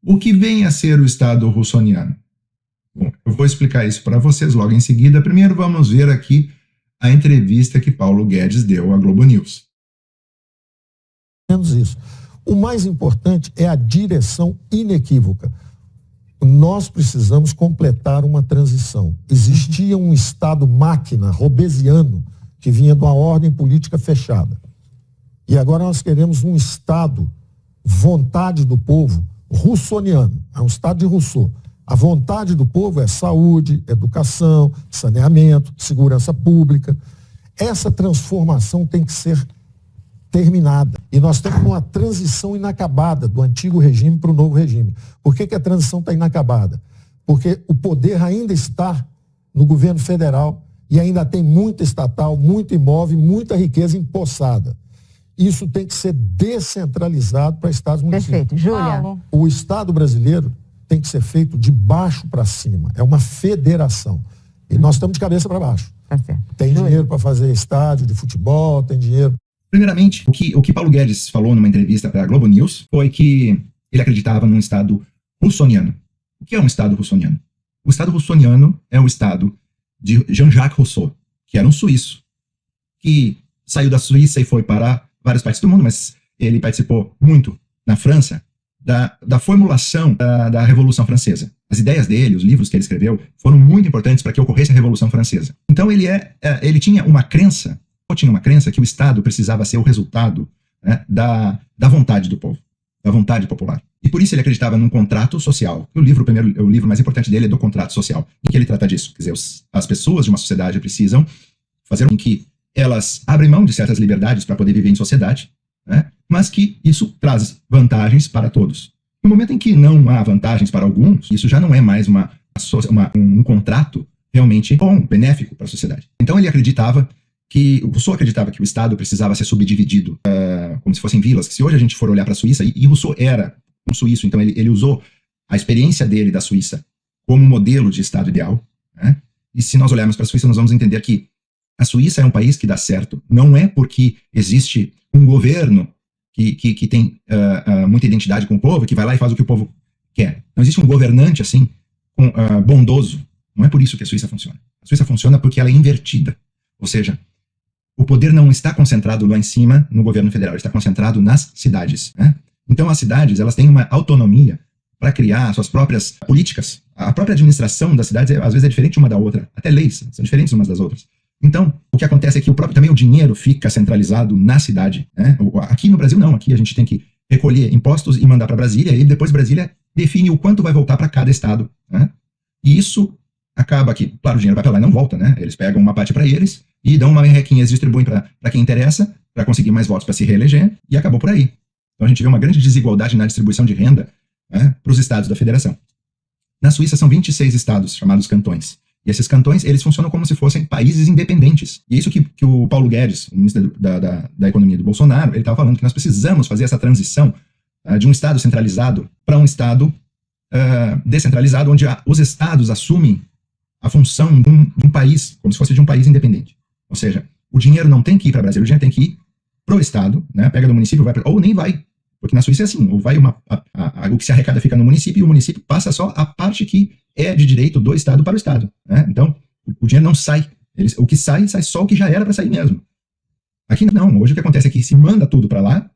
O que vem a ser o Estado russoniano? Bom, eu vou explicar isso para vocês logo em seguida. Primeiro vamos ver aqui a entrevista que Paulo Guedes deu à Globo News. Menos isso. O mais importante é a direção inequívoca. Nós precisamos completar uma transição. Existia um Estado máquina, robesiano, que vinha de uma ordem política fechada. E agora nós queremos um Estado, vontade do povo, russoniano. É um Estado de Rousseau. A vontade do povo é saúde, educação, saneamento, segurança pública. Essa transformação tem que ser terminada. E nós temos uma transição inacabada do antigo regime para o novo regime. Por que a transição está inacabada? Porque o poder ainda está no governo federal e ainda tem muita estatal, muito imóvel, muita riqueza empossada. Isso tem que ser descentralizado para estados e municípios. Perfeito. Júlia. O Estado brasileiro tem que ser feito de baixo para cima. É uma federação. E nós estamos de cabeça para baixo. Tá certo. Tem dinheiro para fazer estádio de futebol, tem dinheiro. Primeiramente, o que Paulo Guedes falou numa entrevista para a Globo News foi que ele acreditava num Estado russoniano. O que é um Estado russoniano? O Estado russoniano é o Estado de Jean-Jacques Rousseau, que era um suíço, que saiu da Suíça e foi para várias partes do mundo, mas ele participou muito na França da formulação da Revolução Francesa. As ideias dele, os livros que ele escreveu, foram muito importantes para que ocorresse a Revolução Francesa. Então ele tinha uma crença que o Estado precisava ser o resultado, né, da vontade do povo, da vontade popular. E por isso ele acreditava num contrato social. O livro mais importante dele é do contrato social, em que ele trata disso. Quer dizer, as pessoas de uma sociedade precisam fazer com que elas abrem mão de certas liberdades para poder viver em sociedade, né, mas que isso traz vantagens para todos. No momento em que não há vantagens para alguns, isso já não é mais um contrato realmente bom, benéfico para a sociedade. Então ele acreditava o Rousseau acreditava que o Estado precisava ser subdividido como se fossem vilas, que se hoje a gente for olhar para a Suíça, e Rousseau era um suíço, então ele usou a experiência dele da Suíça como modelo de Estado ideal, né? E se nós olharmos para a Suíça, nós vamos entender que a Suíça é um país que dá certo, não é porque existe um governo que tem muita identidade com o povo, que vai lá e faz o que o povo quer. Não existe um governante assim, bondoso. Não é por isso que a Suíça funciona. A Suíça funciona porque ela é invertida. Ou seja, o poder não está concentrado lá em cima no governo federal, está concentrado nas cidades, né? Então as cidades, elas têm uma autonomia para criar suas próprias políticas. A própria administração das cidades às vezes é diferente uma da outra, até leis são diferentes umas das outras. Então, o que acontece é que também o dinheiro fica centralizado na cidade, né? Aqui no Brasil não, aqui a gente tem que recolher impostos e mandar para Brasília, e depois Brasília define o quanto vai voltar para cada estado, né? E isso acaba que, claro, o dinheiro vai para lá e não volta, né? Eles pegam uma parte para eles e dão uma merrequinha, eles distribuem para quem interessa, para conseguir mais votos para se reeleger, e acabou por aí. Então a gente vê uma grande desigualdade na distribuição de renda, né, para os estados da federação. Na Suíça são 26 estados, chamados cantões. E esses cantões, eles funcionam como se fossem países independentes. E é isso que o Paulo Guedes, o ministro da Economia do Bolsonaro, ele estava falando, que nós precisamos fazer essa transição de um estado centralizado para um estado descentralizado, onde os estados assumem a função de um país, como se fosse de um país independente. Ou seja, o dinheiro não tem que ir para Brasília, o dinheiro tem que ir para o estado, né? Pega do município, ou nem vai, porque na Suíça é assim, ou vai o que se arrecada fica no município, e o município passa só a parte que é de direito do estado para o estado, né? Então, o dinheiro não sai, o que sai só o que já era para sair mesmo. Aqui não, hoje o que acontece é que se manda tudo para lá,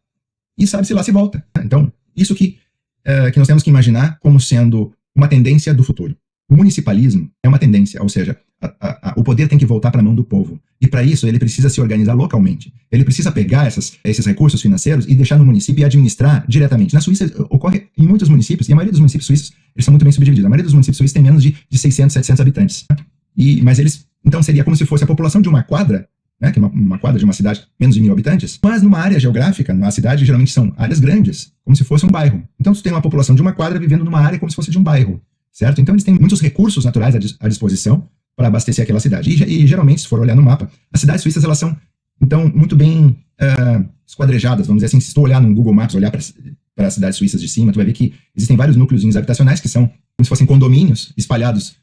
e sabe-se lá se volta. Então, isso que nós temos que imaginar como sendo uma tendência do futuro. O municipalismo é uma tendência, ou seja, o poder tem que voltar para a mão do povo. E para isso ele precisa se organizar localmente. Ele precisa pegar esses recursos financeiros e deixar no município e administrar diretamente. Na Suíça ocorre em muitos municípios, e a maioria dos municípios suíços eles são muito bem subdivididos. A maioria dos municípios suíços tem menos de 600, 700 habitantes. Mas então seria como se fosse a população de uma quadra, né, que é uma quadra de uma cidade menos de 1000 habitantes, mas numa área geográfica, numa cidade geralmente são áreas grandes, como se fosse um bairro. Então você tem uma população de uma quadra vivendo numa área como se fosse de um bairro. Certo? Então eles têm muitos recursos naturais à disposição para abastecer aquela cidade. E geralmente, se for olhar no mapa, as cidades suíças elas são, então, muito bem esquadrejadas, vamos dizer assim. Se estou olhar no Google Maps, olhar para as cidades suíças de cima, tu vai ver que existem vários núcleos habitacionais que são como se fossem condomínios espalhados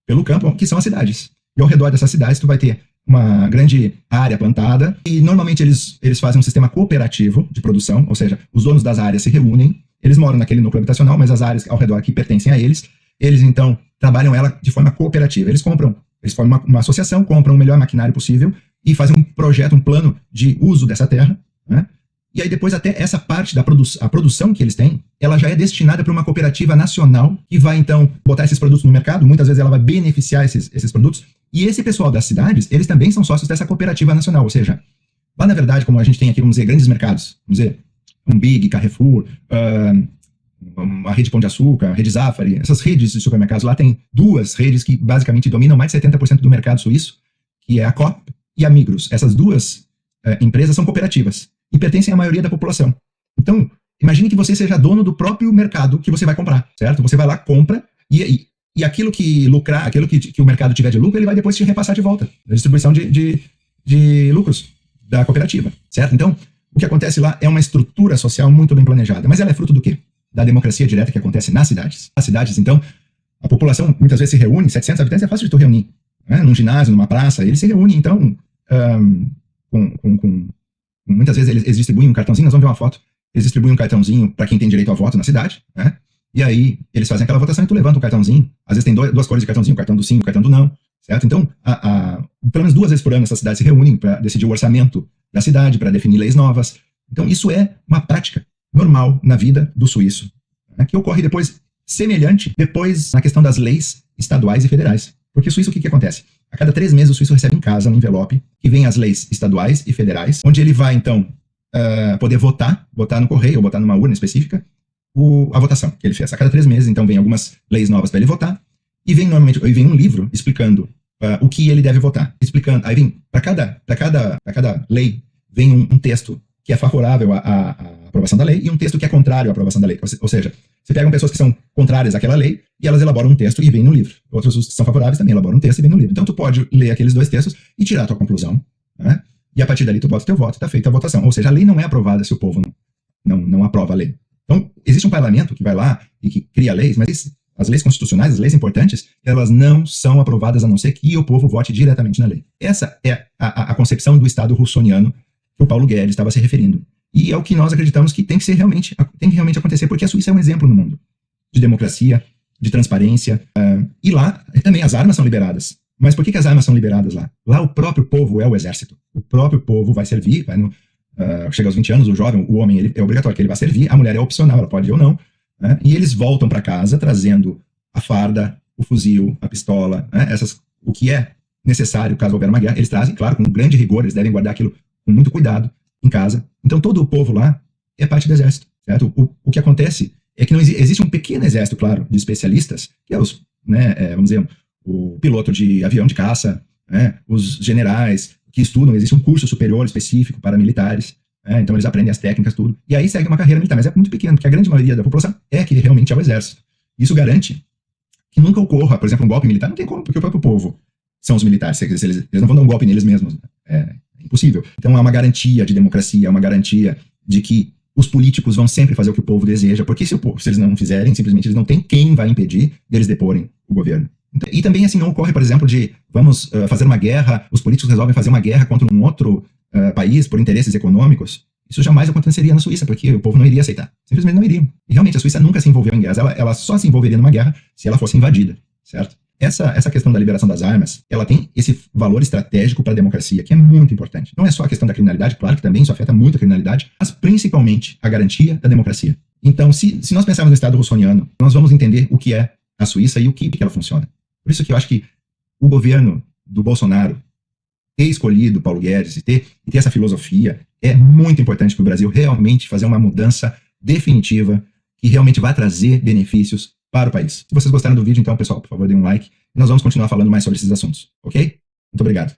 pelo campo, que são as cidades. E ao redor dessas cidades tu vai ter uma grande área plantada, e normalmente eles fazem um sistema cooperativo de produção, ou seja, os donos das áreas se reúnem Eles moram naquele núcleo habitacional, mas as áreas ao redor que pertencem a eles, eles então trabalham ela de forma cooperativa. Eles formam uma associação, compram o melhor maquinário possível e fazem um projeto, um plano de uso dessa terra, né? E aí depois até essa parte da produção que eles têm, ela já é destinada para uma cooperativa nacional que vai então botar esses produtos no mercado, muitas vezes ela vai beneficiar esses produtos, e esse pessoal das cidades, eles também são sócios dessa cooperativa nacional, ou seja, lá na verdade, como a gente tem aqui, vamos dizer, grandes mercados, vamos dizer, um Big, Carrefour, a rede Pão de Açúcar, a rede Zafari, essas redes de supermercados, lá tem duas redes que basicamente dominam mais de 70% do mercado suíço, que é a Coop e a Migros. Essas duas empresas são cooperativas e pertencem à maioria da população. Então, imagine que você seja dono do próprio mercado que você vai comprar, certo? Você vai lá, compra, e aquilo que lucrar, aquilo que o mercado tiver de lucro, ele vai depois te repassar de volta, da distribuição de lucros da cooperativa, certo? Então, o que acontece lá é uma estrutura social muito bem planejada, mas ela é fruto do quê? Da democracia direta que acontece nas cidades. Nas cidades, então, a população muitas vezes se reúne, 700 habitantes é fácil de tu reunir, né? Num ginásio, numa praça, eles se reúnem, então, muitas vezes eles distribuem um cartãozinho, nós vamos ver uma foto, eles distribuem um cartãozinho para quem tem direito ao voto na cidade, né? E aí eles fazem aquela votação e tu levanta o cartãozinho, às vezes tem duas cores de cartãozinho, o cartão do sim e o cartão do não, certo? Então, pelo menos 2 vezes por ano essas cidades se reúnem para decidir o orçamento da cidade, para definir leis novas. Então, isso é uma prática normal na vida do suíço, né? Que ocorre depois, semelhante, depois na questão das leis estaduais e federais. Porque o suíço, o que acontece? A cada 3 meses o suíço recebe em casa um envelope que vem as leis estaduais e federais, onde ele vai, então, poder botar no correio ou botar numa urna específica a votação que ele fez. A cada 3 meses, então, vem algumas leis novas para ele votar e vem um livro explicando o que ele deve votar. Explicando, aí vem, para cada lei, vem um texto que é favorável à aprovação da lei e um texto que é contrário à aprovação da lei. Ou seja, você pega pessoas que são contrárias àquela lei e elas elaboram um texto e vem no livro. Outras que são favoráveis também elaboram um texto e vem no livro. Então tu pode ler aqueles 2 textos e tirar a tua conclusão, né? E a partir dali tu bota o teu voto e está feita a votação. Ou seja, a lei não é aprovada se o povo não aprova a lei. Então existe um parlamento que vai lá e que cria leis, mas as leis constitucionais, as leis importantes, elas não são aprovadas a não ser que o povo vote diretamente na lei. Essa é a concepção do Estado russoniano que o Paulo Guedes estava se referindo. E é o que nós acreditamos que tem que realmente acontecer, porque a Suíça é um exemplo no mundo de democracia, de transparência, e lá também as armas são liberadas. Mas por que as armas são liberadas lá? Lá o próprio povo é o exército. O próprio povo vai servir, chega aos 20 anos, o jovem, o homem, ele é obrigatório que ele vai servir, a mulher é opcional, ela pode ou não, né? E eles voltam para casa trazendo a farda, o fuzil, a pistola, né? O que é necessário caso houver uma guerra, eles trazem, claro, com grande rigor, eles devem guardar aquilo com muito cuidado em casa. Então todo o povo lá é parte do exército, certo? O que acontece é que não existe um pequeno exército, claro, de especialistas, que é vamos dizer, o piloto de avião de caça, né? Os generais que estudam, existe um curso superior específico para militares, né? Então eles aprendem as técnicas, tudo, e aí segue uma carreira militar, mas é muito pequeno, porque a grande maioria da população é que realmente é o exército. Isso garante que nunca ocorra, por exemplo, um golpe militar, não tem como, porque o próprio povo são os militares, eles não vão dar um golpe neles mesmos, é impossível. Então é uma garantia de democracia, é uma garantia de que os políticos vão sempre fazer o que o povo deseja, porque se eles não fizerem, simplesmente eles não têm quem vai impedir deles deporem o governo. E também assim não ocorre, por exemplo, de vamos fazer uma guerra, os políticos resolvem fazer uma guerra contra um outro país por interesses econômicos. Isso jamais aconteceria na Suíça, porque o povo não iria aceitar. Simplesmente não iriam. E realmente a Suíça nunca se envolveu em guerras, ela só se envolveria numa guerra se ela fosse invadida, certo? Essa questão da liberação das armas, ela tem esse valor estratégico para a democracia, que é muito importante. Não é só a questão da criminalidade, claro que também isso afeta muito a criminalidade, mas principalmente a garantia da democracia. Então, se nós pensarmos no Estado russoniano, nós vamos entender o que é a Suíça e o que ela funciona. Por isso que eu acho que o governo do Bolsonaro ter escolhido Paulo Guedes e ter essa filosofia é muito importante para o Brasil realmente fazer uma mudança definitiva que realmente vai trazer benefícios para o país. Se vocês gostaram do vídeo, então, pessoal, por favor, deem um like e nós vamos continuar falando mais sobre esses assuntos, ok? Muito obrigado.